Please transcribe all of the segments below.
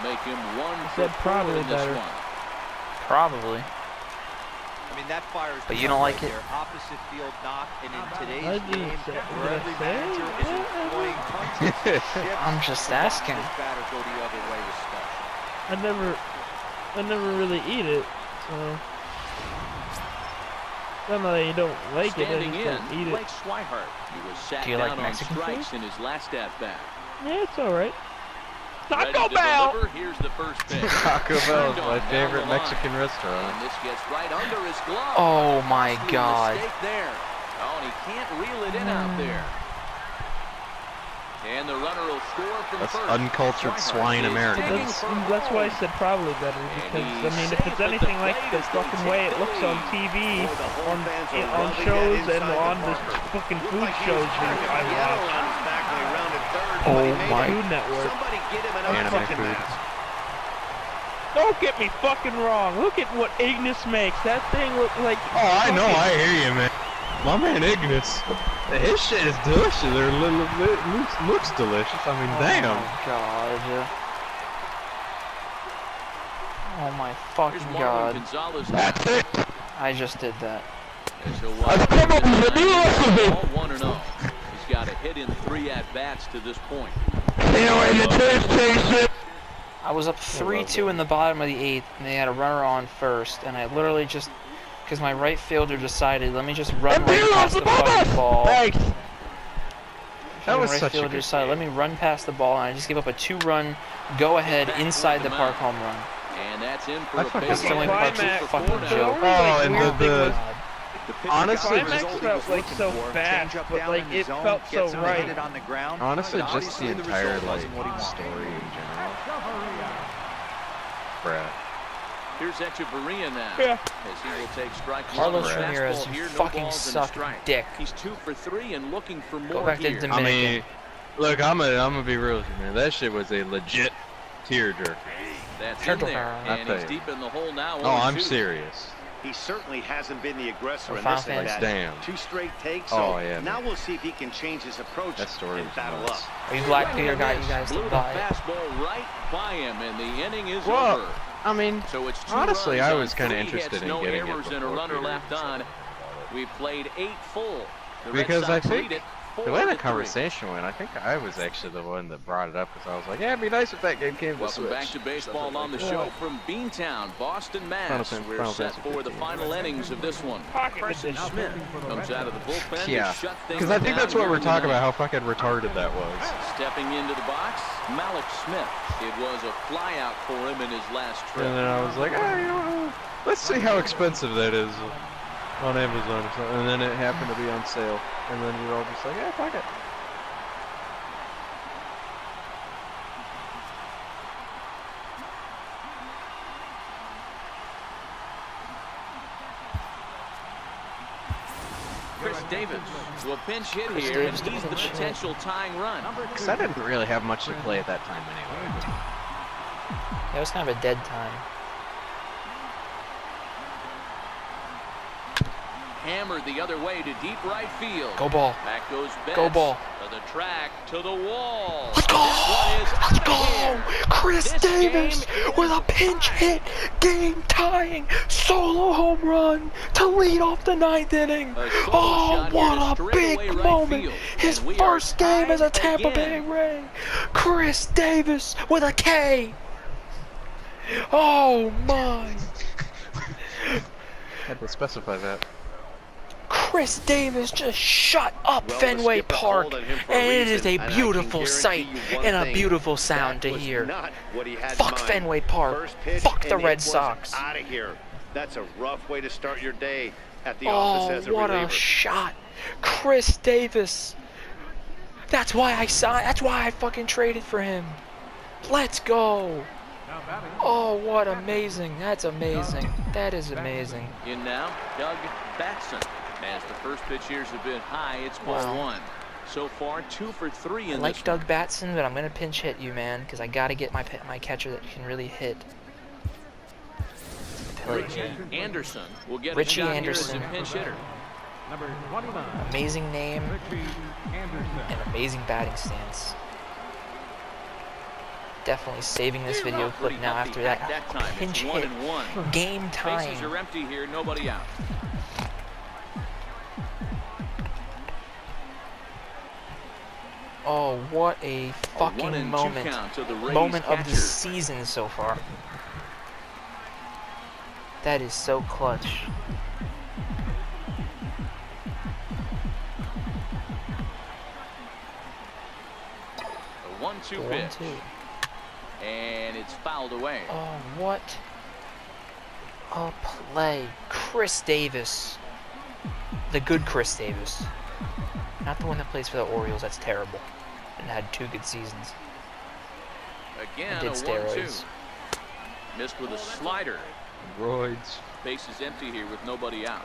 make him 1 said for 4 probably in this better. one. Probably. I mean, that fires. But you don't like it? Opposite field knock, and in I today's didn't game, say- where did I every say manager it? is employing punches and shifts, I'm just to watch asking. this batter go the other way is special. I never really eat it, so. Not that you don't like it, I Standing just don't in, eat Blake it. Swihart. He was sat Do you like down on Mexican strikes food? in his last at-bat. Yeah, it's alright. Ready Taco to Bell! deliver. Here's the first pitch. Taco Bell is Turned my on favorite down the line. Mexican restaurant. And this gets right under his glove. Oh my Costly God. mistake there. Oh, and he can't reel it in out there. And the runner will score from That's first. uncultured Swihart swine is Americans. digging for a That's why I home. said probably better, because, I mean, if it's anything like the fucking way it looks on TV, on shows, and on the fucking food shows that I watch. Oh my. Food Network. Anime food. Don't get me fucking wrong. Look at what Ignis makes. That thing looks like. Oh, I know, I hear you, man. My man Ignis, his shit is delicious. It looks delicious. I mean, damn. Oh my God. Oh my fucking Here's Marlon God. Gonzalez. That's it. I just did that. As he'll wind come up up with a new recipe. all 1-0. He's got a hit in 3 at-bats to this point. I was up 3-2 in the bottom of the 8th, and they had a runner on first, and I literally just, because my right fielder decided, let me just run right past the fucking ball. Thanks. That My was right such a fielder good decided, let me run past the ball, and I just gave up a 2-run go-ahead inside the park home run. And that's in for I a fucking- base That's the only hit. part Climax. that's a fucking The joke. only, Oh, and weird thing the was honestly, Climax just, felt like so fast, but like it felt so right. On the ground. honestly, But just the obviously entire result like wasn't what he wanted. story in general. Bruh. Here's Echeverria now. Yeah. As he will take strike one. Carlos Fastball Ramirez, here, you no fucking balls and a suck strike. dick. He's 2 for 3 and looking for more Go back to here. Dominican. I mean, look, I'm gonna be real with you, man. That shit was a legit tearjerker. That's in Turtle there, power. and I he's tell you. deep in the hole now. Oh, I'm 0-2. serious. He certainly hasn't been the aggressor Or in Final this at Fantasy. bat. Damn. 2 straight takes. Oh, So yeah, now man. we'll see if he can change his approach That story and was battle nuts. up. Are you Black Peter got you guys Blew to the buy it? fastball right by him, and the inning is Well, over. I mean, So it's 2 honestly, runs I on was kinda 3 interested hits, in no getting it errors and a before runner Peter left on. We've played 8 full. The because Red I Sox think lead it the way the 4-3. conversation went, I think I was actually the one that brought it up because I was like, yeah, it'd be nice if that game came to Welcome switch. back to baseball on the show from Beantown, Boston, Mass. We're Final set Fantasy for the 15. final innings of this one. Pocket Carson edition. Schmidt comes out of the bullpen Yeah, to shut things because I think down that's what here we're in the talking ninth. about, how fucking retarded that was. Stepping into the box, Malik Smith. It was a flyout for him in his last trip. And then I was like, oh, you know, let's see how expensive that is on Amazon or something. And then it happened to be on sale. And then we were all just like, yeah, fuck it. Chris Davis to a pinch hit Chris here, Davis and to he's the pinch hit. potential tying run. Because I didn't really have much to play at that time anyway. It was kind of a dead time. Hammered the other way to deep right field. Go ball. Back goes Betts. Go ball. To the track, to the wall. Let's go! This one is Let's out go! of here. Chris This Davis game with is a pinch tied. hit, game tying, solo home run to lead off the 9th inning. A solo Oh, shot what here to a straightaway big right moment. field. His And we are first game as a tied Tampa Bay again. Ray. Chris Davis with a K. Oh my. Had to specify that. Chris Davis just shut up Well, Fenway the skipper Park, called on him for and it is reason, a and I can beautiful guarantee sight you one and a thing, beautiful sound to that was hear. not what he had in Fuck mind. Fenway Park. First pitch, Fuck the and Red it was Sox. Out of here. That's a rough way to start your day at the Oh, office as a what reliever. a shot. Chris Davis. That's why I signed. That's why I fucking traded for him. Let's go. Oh, what amazing. That's amazing. That is amazing. In now, Doug Batson. As the first pitch years have been high, it's ball Wow. 1. So far, 2 for 3 I in like this Doug one. Batson, but I'm going to pinch hit you, man, because I got to get my catcher that can really hit. Richie Anderson will get Richie a shot Anderson. here as a pinch hitter. Amazing name and amazing batting stance. Definitely saving this video clip now after that pinch hit. Game time. Bases are empty here, nobody out. Oh, what a fucking moment. Moment of the season so far. That is so clutch. The 1-2 pitch. And it's fouled away. Oh, what a play. Chris Davis. The good Chris Davis. Not the one that plays for the Orioles. That's terrible. And had 2 good seasons. Again, and did steroids. 1-2. Missed with a slider. Roids. Base is empty here with nobody out.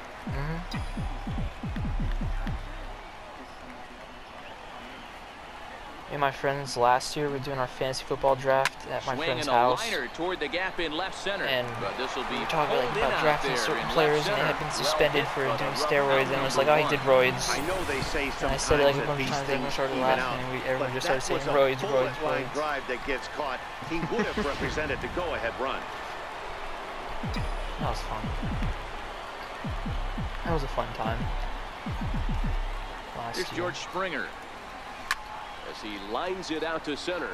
Me and my friends last year were doing our fantasy football draft at my friend's house. Toward the gap in left center. And this will be we were talking about drafting certain players, and they had been suspended for doing steroids, and it was like, oh, he did roids. I know they say And I said it like a bunch of times, everyone started laughing, and everyone just started saying roids. Drive that gets caught, he would have represented the go-ahead run. That was fun. That was a fun time. Here's George Springer as he lines it out to center,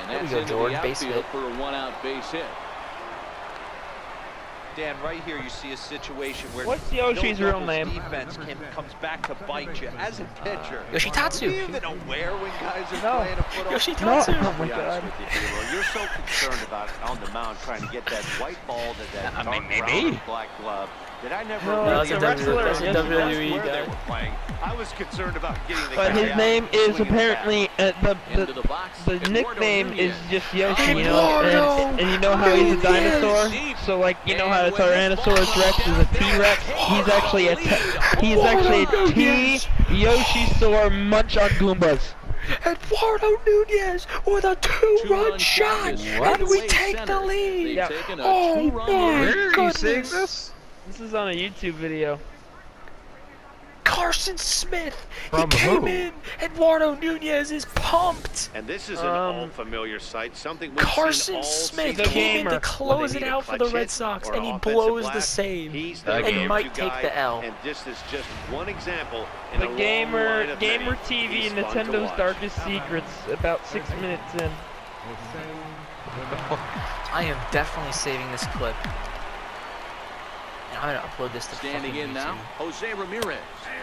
and that's into the outfield for a 1-out base hit. Dan, right here you see a situation where what's Yoshi's real name? Defense comes back to bite you as a pitcher. Yoshitatsu. Are you even aware when guys are playing a foot off? Yoshitatsu. Oh my God. You're so concerned about on the mound trying to get that white ball to that dark brown maybe. Black glove that I never No, really that's a wrestler. That's a WWE where guy. they were playing. I was concerned about getting the But guy his out name and is swinging apparently Into the box. the Eduardo nickname is Nunez. just Yoshi, you know, and you know how he's a dinosaur. So like you know how a Tyrannosaurus Rex is a T-Rex. He's actually a T Yoshisaur Munch on Goombas. Eduardo Nunez with a 2-run shot, and we take the lead. Yeah. Oh my Where are you seeing goodness. this? This is on a YouTube video. Carson Smith, he From came who? in. Eduardo Nunez is pumped. And this is an all-familiar sight, something we've Carson seen all Smith The season came in gamer. to close When it they need a out for the clutch Red hit Sox, or and an he offensive blows the blast. save. He's the And go-to might take guy, the L. And this is just one example in The a long gamer line of many. TV He's and fun to Nintendo's watch. Darkest Secrets about 6 minutes in. I am definitely saving this clip. And I'm gonna upload this to Standing in now, Jose Ramirez.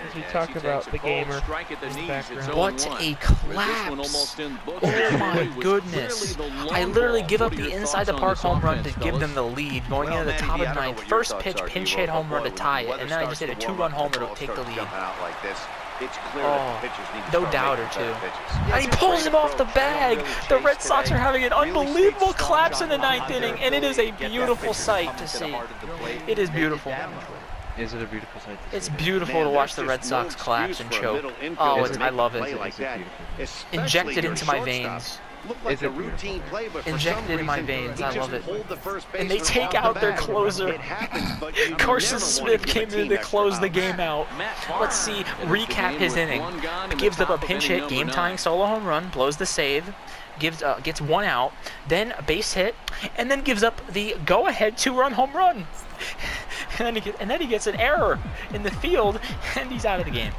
As we As talk he takes about a the cold gamer strike at the in the knees, background. it's What 0-1. a With this collapse. one almost in the books, Oh my was goodness. clearly the long I literally ball. give up What are the your inside the thoughts on park this home run to offense, give fellas? them the lead, going Well, into the Manny, top I of don't know ninth. what your First thoughts pitch, are, pinch D-Roll, hit home but run to boy, tie when it, the and then I weather just hit a starts to 2-run warm up, homer the to ball take the starts lead. jumping out like this. It's clear Oh, that the pitchers need to no start doubter, making better too. pitches. And he pulls him off the bag. The Red Sox are having an unbelievable collapse in the ninth inning, and it is a beautiful sight to see. It is beautiful. Is it a beautiful sight to It's see? beautiful Man, to watch there's the Red just no Sox collapse excuse and for a choke. middle infielder Oh, to I make a love play it. like that, especially Injected your into my shortstop. veins. Looked like Is it a routine play, but for Injected some in my reason, veins. he I just love it. pulled the first And they baseman take off the out their bag. closer. It happens, but you Carson never Smith want to give came a in team to extra close the outs. game out. Let's see, recap his inning. One gone in the Gives up a top of pinch inning hit, number game-tying 9. solo home run, blows the save, gets 1 out, then a base hit, and then gives up the go-ahead 2-run home run. And then he gets an error in the field, and he's out of the game.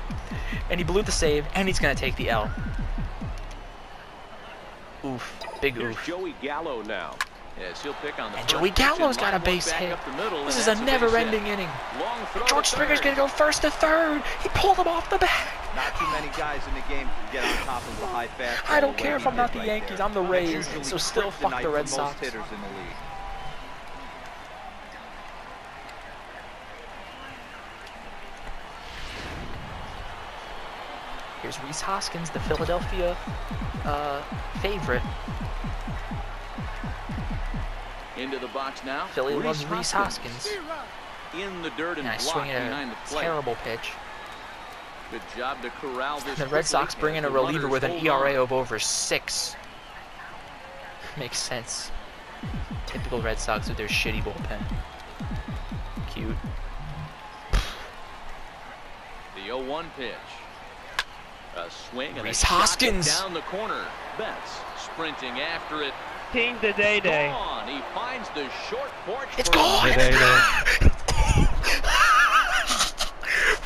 And he blew the save, and he's going to take the L. Oof. Big Here's oof. Joey Gallo now. Yes, he'll pick on the And first Joey pitch and Gallo's got a line one base back hit. up the middle, This and is a that's base never-ending hit. inning. Long throw George to Springer's third. going to go first to third. He pulled him off the bag. Not too many guys in the game can get on top of a high fastball. I don't the care way if he I'm not did the right Yankees. there. I'm the That's Rays, usually so still fuck kryptonite the Red for Sox. most hitters in the league. Here's Rhys Hoskins, the Philadelphia favorite. Into the box now. Philly loves Rhys Hoskins. In the dirt and And I blocked swing it behind at the a plate. terrible pitch. Good job to corral this. The Red Sox bring in a reliever with an ERA of over 6. Makes sense. Typical Red Sox with their shitty bullpen. Cute. The 0-1 pitch. A swing and Rhys a shot Hoskins. down the corner. Betts sprinting after it. King the day-day. Gone. He finds the short porch. It's gone!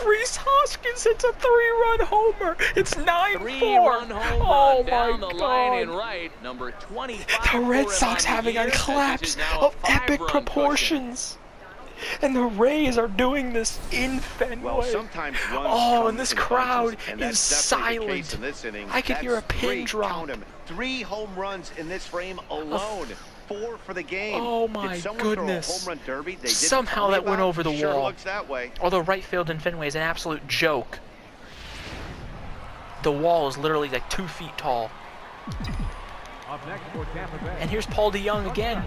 Reese Hoskins hits a 3-run homer. It's 9-4. 3-run home oh run down my the God. line and right. Number 25. The Red Sox having a collapse of epic proportions. And the Rays are doing this in Fenway. Well, sometimes runs oh, and this come in crowd bunches, and is that's definitely the case silent. in this inning. I could hear a That's pin three, drop. count 'em, 3 home runs in this frame alone. 4 for the game. Oh my Did someone goodness. Throw a home run derby they didn't Somehow tell me that went about? over the Sure wall. looks that way. Although right field in Fenway is an absolute joke. The wall is literally like 2 feet tall. And here's Paul DeYoung again.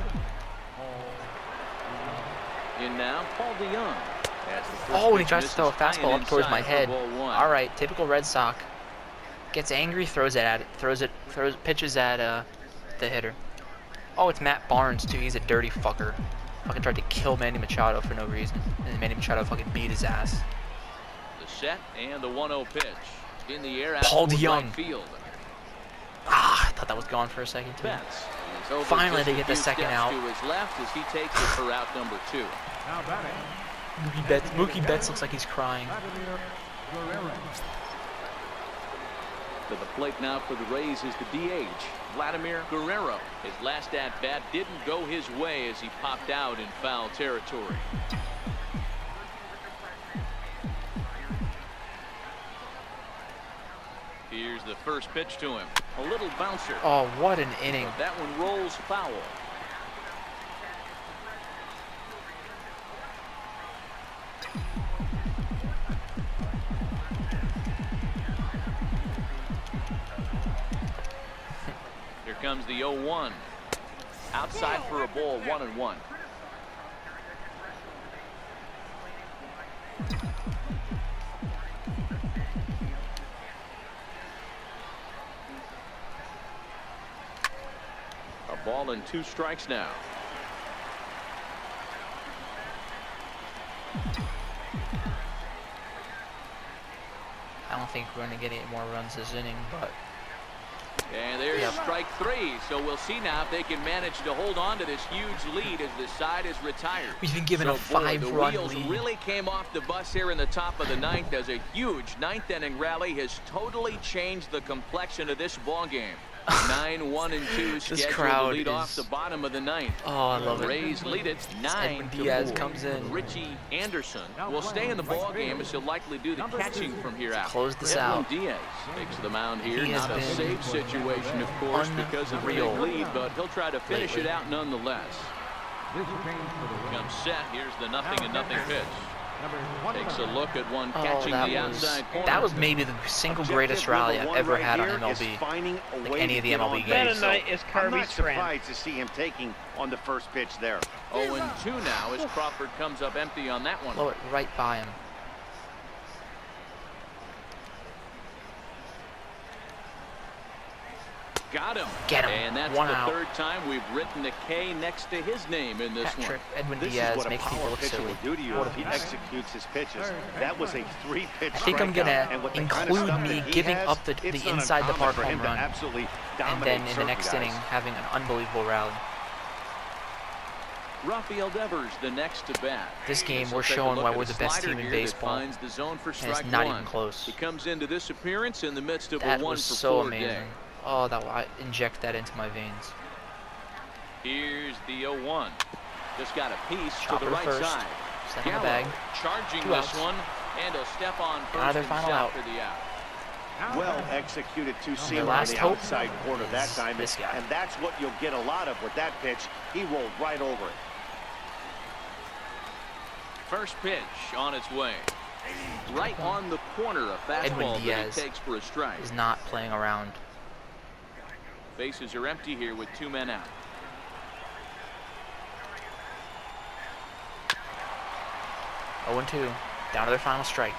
In now, Paul DeYoung. Oh, and he tries to throw a fastball up towards my head. All right, typical Red Sox. Gets angry, throws it at it, pitches at the hitter. Oh, it's Matt Barnes too. He's a dirty fucker. Fucking tried to kill Manny Machado for no reason, and then Manny Machado fucking beat his ass. The set and the 1-0 pitch in the air. Paul DeYoung. Right field. Ah, I thought that was gone for a second too. Betts is over Finally, just they a get the few second steps out. to his left as he takes it for out number 2. Mookie Betts looks like he's crying. To the plate now for the Rays is the DH, Vladimir Guerrero. His last at-bat didn't go his way as he popped out in foul territory. Here's the first pitch to him. A little bouncer. Oh, what an inning. But that one rolls foul. Here comes the 0-1. Outside for a ball, 1-1. A ball and 2 strikes now. I don't think we're going to get any more runs this inning, but... And there's strike 3. So we'll see now if they can manage to hold on to this huge lead as this side is retired. We've been given a 5-run The wheels really came off the bus here in the top of the 9th as a huge 9th inning rally has totally changed the complexion of this ball game. 9-1-2 scheduled to lead off the bottom of the 9th. Oh, I love the it. Rays lead it 9-4. Diaz comes in. Richie Anderson will stay in the ball game as he'll likely do the catching from here out. Close this out. Diaz takes the mound here. He Not a been safe situation, of course, because of the big lead, but he'll try to finish it out nonetheless. Comes set. Here's the 0-0 pitch. Takes a look at one catching the outside corner. That was maybe the single greatest rally I've ever had on MLB. Like any of the MLB games. Man of night is I'm Kirby not surprised to see him taking on the first pitch there. 0-2 now as Crawford comes up empty on that one. Blow it right by him. Got him. Get him. And that's One the out. 3rd time we've written a K next to his name in this Hat one. trick. Edwin This is Diaz what a makes people power look pitcher silly. will do to you if he executes his pitches. That was a 3-pitch I think I'm gonna include me giving up the inside the park home run, and then in the next inning having an unbelievable rally. Rafael Devers, the next to bat. This game, So we're take a showing look why at we're a the best slider team in here that baseball, finds the zone for and strike it's not 1. even close. He comes into this appearance in the midst of That a 1 was for so 4 amazing. day. Oh, that I inject that into my veins. Here's the 0-1. Just got a piece Chopper to the right first. side. Second the Gallo bag. charging 2 this outs. one, and he'll step on first Another and final shout out. for the out. Well executed two-seamer on last the hope outside corner that is time, this guy. and that's what you'll get a lot of with that pitch. He rolled right over it. First pitch on its way. Right on the corner, a fastball that Diaz he takes for a strike. is not playing around. Bases are empty here with 2 men out. Oh, 0-2. Down to their final strike.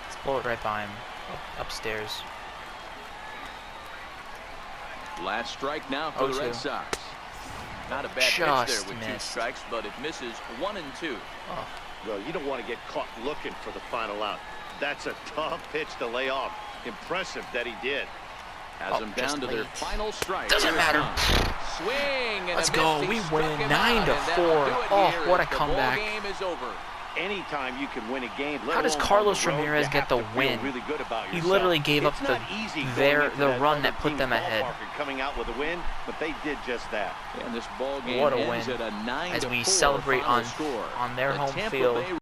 Let's blow it right by him. Upstairs. Last strike now for the 0-2. Red Sox. Not a bad pitch Just there with missed. 2 strikes, but it misses 1 and 2. Oh. Well, you don't want to get caught looking for the final out. That's a tough pitch to lay off. Impressive that he did. Has them down to their final strike. Doesn't matter. Swing. Let's go. We win 9-4. Oh, what a comeback. Game is over. Anytime you can win a game, How does Carlos Ramirez get the win? He literally gave up the run that put them ahead. Coming out with a win, but they did just that. And this ball game What a ends win at a 9-4 as we celebrate final on score. their The home Tampa field. Bay